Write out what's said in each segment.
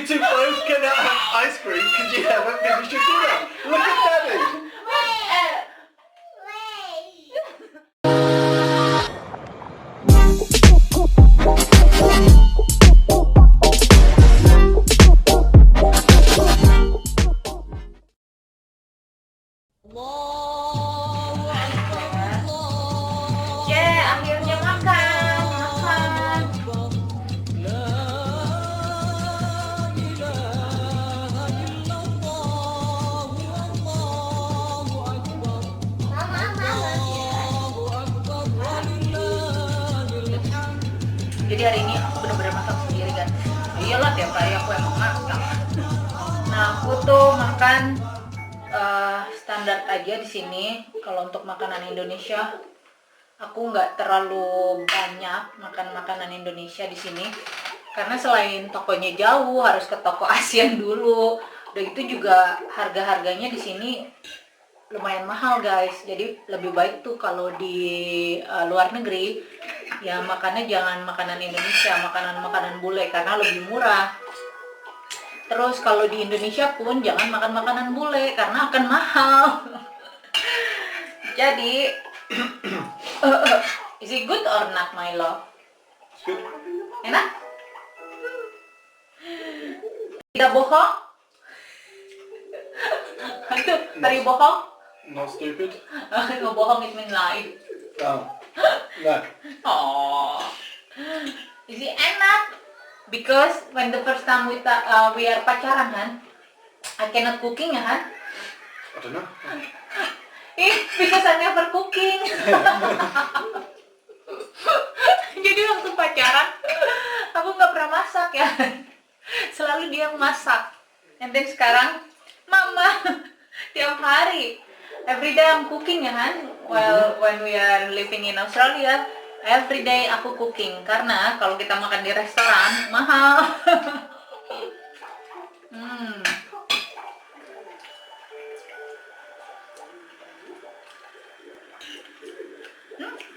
two both gonna have ice cream because you haven't finished your dinner. Look at Daddy. Akhirnya makan. Jadi hari ini aku benar-benar masak sendiri kan. Iyalah tiap hari aku emang masak. Nah aku tuh makan standar aja di sini. Kalau untuk makanan Indonesia, aku nggak terlalu banyak makan makanan Indonesia di sini. Karena selain tokonya jauh, harus ke toko ASEAN dulu. Udah itu juga harga-harganya di sini lumayan mahal guys. Jadi lebih baik tuh kalau di luar negeri ya makannya jangan makanan Indonesia, makanan-makanan bule karena lebih murah. Terus kalau di Indonesia pun jangan makan makanan bule karena akan mahal. Jadi is it good or not my love? Good. Enak? Tidak bohong? Itu tadi bohong? Not stupid. Ngebohong it means lie. Oh. No. Oh, is it enak? Because when the first time we are pacaran kan, I cannot cooking ya kan? I don't know. Because I never cooking. Jadi waktu pacaran, aku nggak pernah masak ya. Selalu dia yang masak. And then sekarang, mama tiap hari. Every day I'm cooking ya kan. Well, when we are living in Australia, every day aku cooking karena kalau kita makan di restoran mahal.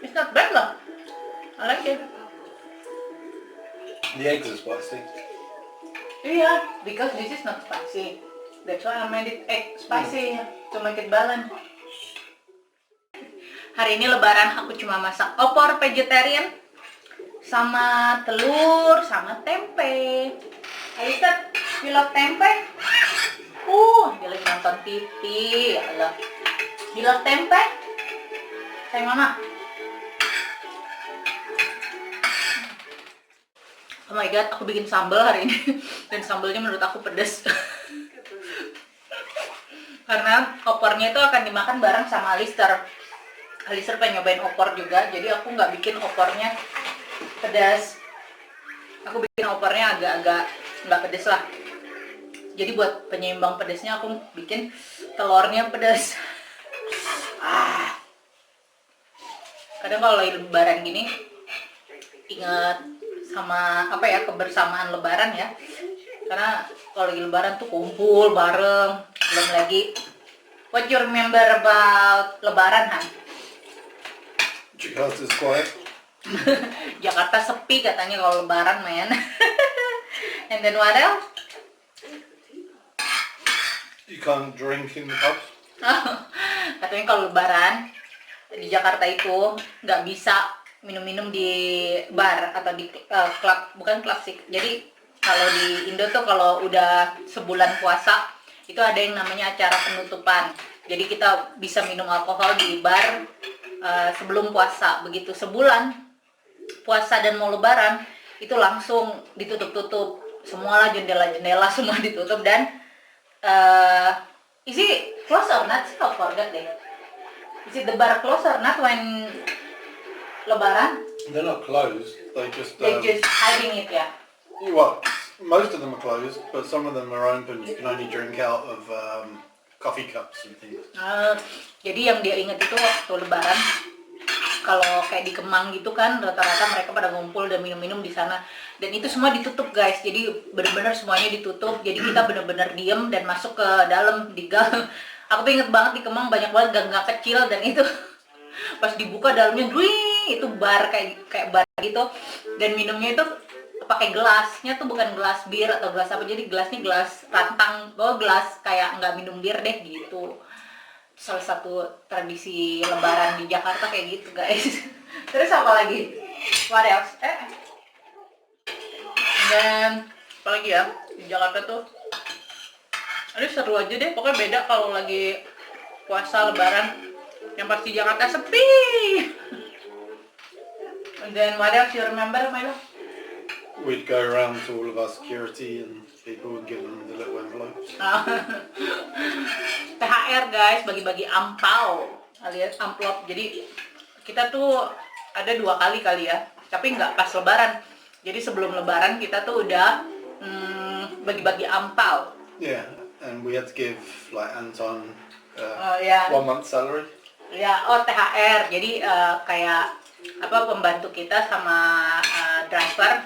It's not bad lah. I like it. The eggs are spicy. Yeah, because this is not spicy. That's why I made it egg spicy to make it balance. Hari ini lebaran aku cuma masak opor vegetarian sama telur sama tempe. Alistair, you love tempe? Dia lagi nonton TV. Ya Allah. You love tempe? Sayang mama. Oh my god, aku bikin sambal hari ini dan sambalnya menurut aku pedas. Karena opornya itu akan dimakan bareng sama Alistair. Alistair pengen nyobain opor juga, jadi aku nggak bikin opornya pedas. Aku bikin opornya agak-agak nggak pedas lah. Jadi buat penyeimbang pedasnya aku bikin telurnya pedas. Kadang kalau lagi lebaran gini, ingat sama apa ya, kebersamaan lebaran ya. Karena kalau lagi lebaran tuh kumpul bareng. Belum lagi, what you remember about lebaran, Han? Jakarta's quiet. Jakarta sepi katanya kalau lebaran, men. And then what else? You can't drink in the pubs. Katanya kalau lebaran di Jakarta itu nggak bisa minum-minum di bar atau di klub, bukan klub sih. Jadi kalau di Indo tuh kalau udah sebulan puasa itu ada yang namanya acara penutupan. Jadi kita bisa minum alkohol di bar sebelum puasa. Begitu sebulan puasa dan mau lebaran itu langsung ditutup-tutup, semualah jendela-jendela semua ditutup. Dan is it close or not? I forgot deh. Is it the bar close or not when lebaran? They're not closed. They just hiding it ya. Well, most of them are closed, but some of them are open. You can only drink out of coffee cups and things. Jadi yang dia ingat itu waktu lebaran, kalau kayak di Kemang gitu kan, rata-rata mereka pada ngumpul dan minum-minum di sana. Dan itu semua ditutup guys, jadi benar-benar semuanya ditutup. Jadi kita benar-benar diem dan masuk ke dalam di gang. Aku inget banget di Kemang banyak banget gang-gang kecil, dan itu pas dibuka dalamnya, itu bar kayak bar gitu. Dan minumnya itu pakai gelasnya tuh bukan gelas bir atau gelas apa, jadi gelasnya gelas rantang, gelas kayak nggak minum bir deh gitu. Salah satu tradisi lebaran di Jakarta kayak gitu guys. Terus apa lagi? What else? Dan apa lagi ya di Jakarta tuh? Aduh seru aja deh, pokoknya beda kalau lagi puasa lebaran. Yang pasti Jakarta sepi. And then what else you remember, Milo? We'd go around to all of our security and people would give them the little envelopes. THR guys, bagi-bagi ampau alias amplop. Jadi kita tuh ada 2 kali ya, tapi nggak pas lebaran. Jadi sebelum lebaran kita tuh udah bagi-bagi ampau. Yeah, and we had to give like Anton Ya, 1 month salary. ya, THR. Jadi kayak apa, pembantu kita sama driver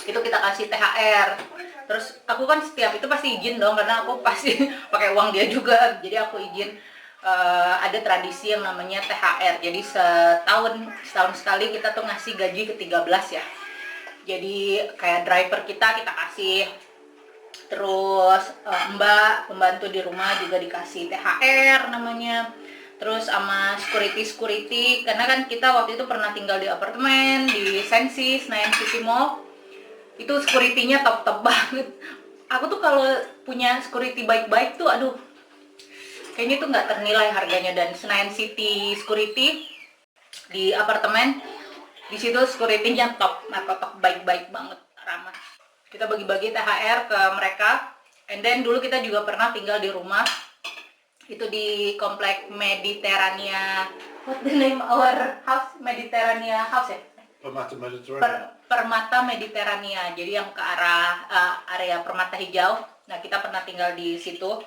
itu kita kasih THR. Terus aku kan setiap itu pasti izin dong, karena aku pasti pakai uang dia juga. Jadi aku izin, ada tradisi yang namanya THR. Jadi setahun sekali kita tuh ngasih gaji ke-13 ya. Jadi kayak driver kita kasih. Terus mbak pembantu di rumah juga dikasih THR namanya. Terus sama security, karena kan kita waktu itu pernah tinggal di apartemen di Sensi, Senayan City Mall. Itu security-nya top banget. Aku tuh kalau punya security baik-baik tuh aduh, kayaknya tuh nggak ternilai harganya. Dan Senayan City security di apartemen, di situ security-nya top baik-baik banget, ramah. Kita bagi-bagi THR ke mereka. And then dulu kita juga pernah tinggal di rumah itu di komplek Mediterania. What the name our house? Mediterania House ya? Permata Mediterranean. Permata Mediterania. Jadi yang ke arah area Permata Hijau. Nah, kita pernah tinggal di situ.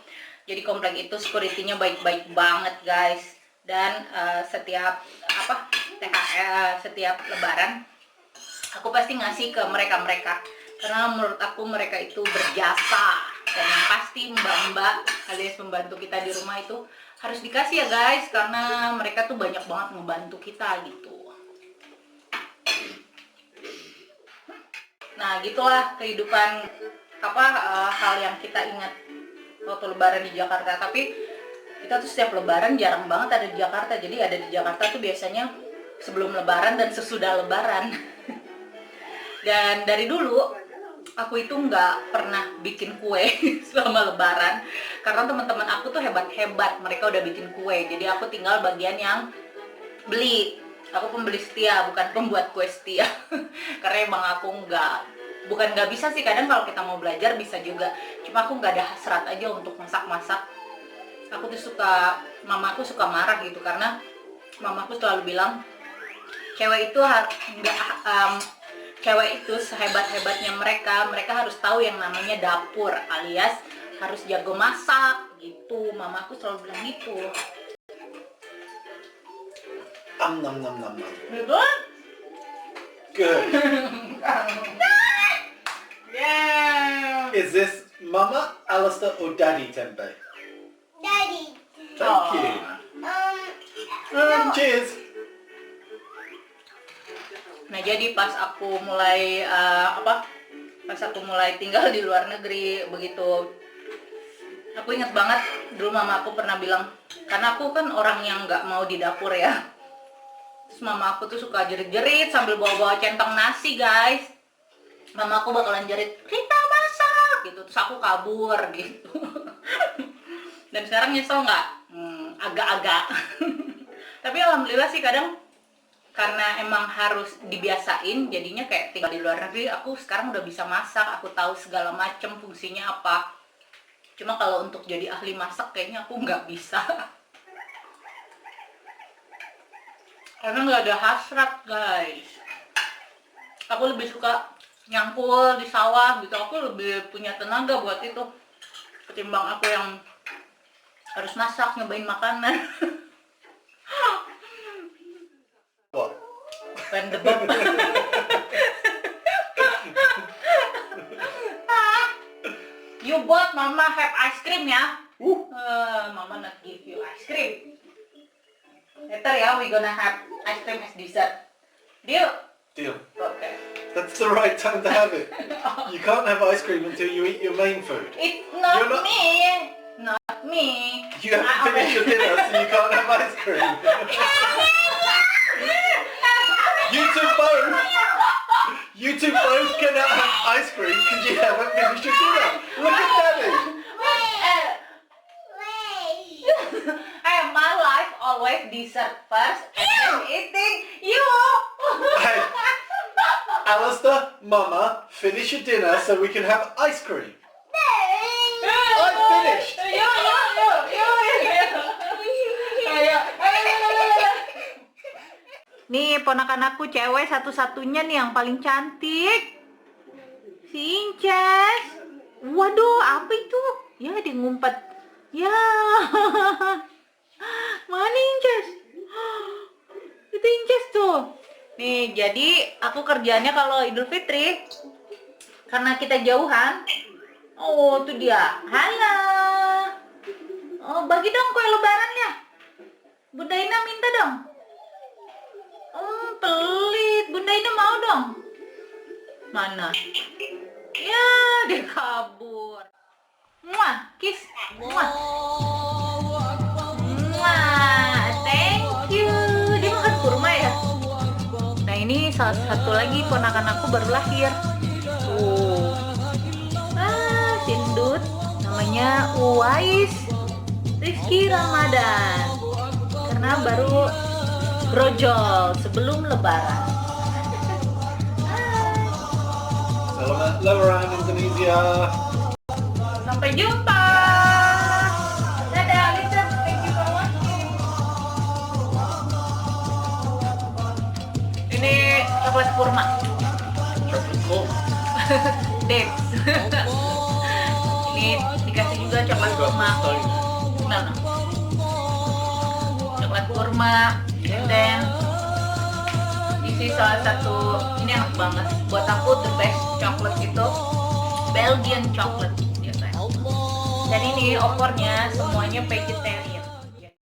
Jadi komplek itu security-nya baik-baik banget, guys. Dan setiap THR, setiap lebaran aku pasti ngasih ke mereka. Karena menurut aku mereka itu berjasa. Dan yang pasti mbak-mbak alias pembantu kita di rumah itu harus dikasih ya guys, karena mereka tuh banyak banget membantu kita gitu. Nah gitulah kehidupan hal yang kita ingat waktu lebaran di Jakarta. Tapi kita tuh setiap lebaran jarang banget ada di Jakarta. Jadi ada di Jakarta tuh biasanya sebelum lebaran dan sesudah lebaran. Dan dari dulu aku itu nggak pernah bikin kue selama lebaran, karena teman-teman aku tuh hebat-hebat, mereka udah bikin kue. Jadi aku tinggal bagian yang beli. Aku pembeli setia, bukan pembuat kue setia. Karena emang aku bukan nggak bisa sih, kadang kalau kita mau belajar bisa juga, cuma aku nggak ada hasrat aja untuk masak-masak. Aku tuh mamaku suka marah gitu, karena mamaku selalu bilang cewek itu sehebat-hebatnya mereka harus tahu yang namanya dapur, alias harus jago masak gitu. Mamaku selalu bilang gitu. Nom. Betul? Good. Yeah. Is this Mama, Alistair, or Daddy Tempe? Daddy. Thank you. Cheers. Nah jadi pas aku mulai tinggal di luar negeri begitu, aku ingat banget dulu mama aku pernah bilang, karena aku kan orang yang nggak mau di dapur ya. Terus mama aku tuh suka jerit-jerit sambil bawa centong nasi guys. Mama aku bakalan jerit, "Rita masak!" gitu, terus aku kabur gitu. Dan sekarang nyesel nggak? Agak-agak. Tapi alhamdulillah sih kadang karena emang harus dibiasain, jadinya kayak tinggal di luar negeri aku sekarang udah bisa masak, aku tahu segala macam fungsinya apa. Cuma kalau untuk jadi ahli masak kayaknya aku nggak bisa. Karena nggak ada hasrat guys. Aku lebih suka nyangkul di sawah gitu, aku lebih punya tenaga buat itu ketimbang aku yang harus masak, nyobain makanan. What? When the bob. You bought Mama have ice cream ya? Mama not give you ice cream. Later ya, we gonna have ice cream as dessert. Deal? Deal. Okay. That's the right time to have it. You can't have ice cream until you eat your main food. It's not, You're not- me. Not me. You haven't finished your dinner, so you can't have ice cream. You two both cannot have ice cream because you haven't finished your dinner. Look at Daddy. My life always dessert first and then eating. You. Hey, Alistair, Mama, finish your dinner so we can have ice cream. I'm finished. Nih ponakan aku cewek satu-satunya nih yang paling cantik. Si Inces. Waduh, apa itu? Ya, dia ngumpet. Ya. Mana Inces? Itu Inces tuh. Nih, jadi aku kerjanya kalau Idul Fitri karena kita jauhan. Oh, itu dia. Halo. Oh, bagi dong kue lebarannya. Bunda Ina minta dong. Pelit. Bunda Ina mau dong. Mana? Ya, dia kabur. Muah, kiss. Muah. Muah, thank you. Dia makan kurma ya? Nah, ini salah satu lagi ponakan aku baru lahir. Tuh. Sindut. Namanya Uwais Rizky Ramadan. Karena baru brojol sebelum lebaran. Selamat Lebaran Indonesia. Sampai jumpa. Dadah, Lisa. Thank you for watching. Ini coklat kurma. Chocolate cool. Dates. Ini dikasih juga coklat kurma. Nah. Coklat kurma. And then ini salah satu, ini enak banget. Buat aku the best coklat itu Belgian chocolate biasanya. Dan ini opornya semuanya vegetarian.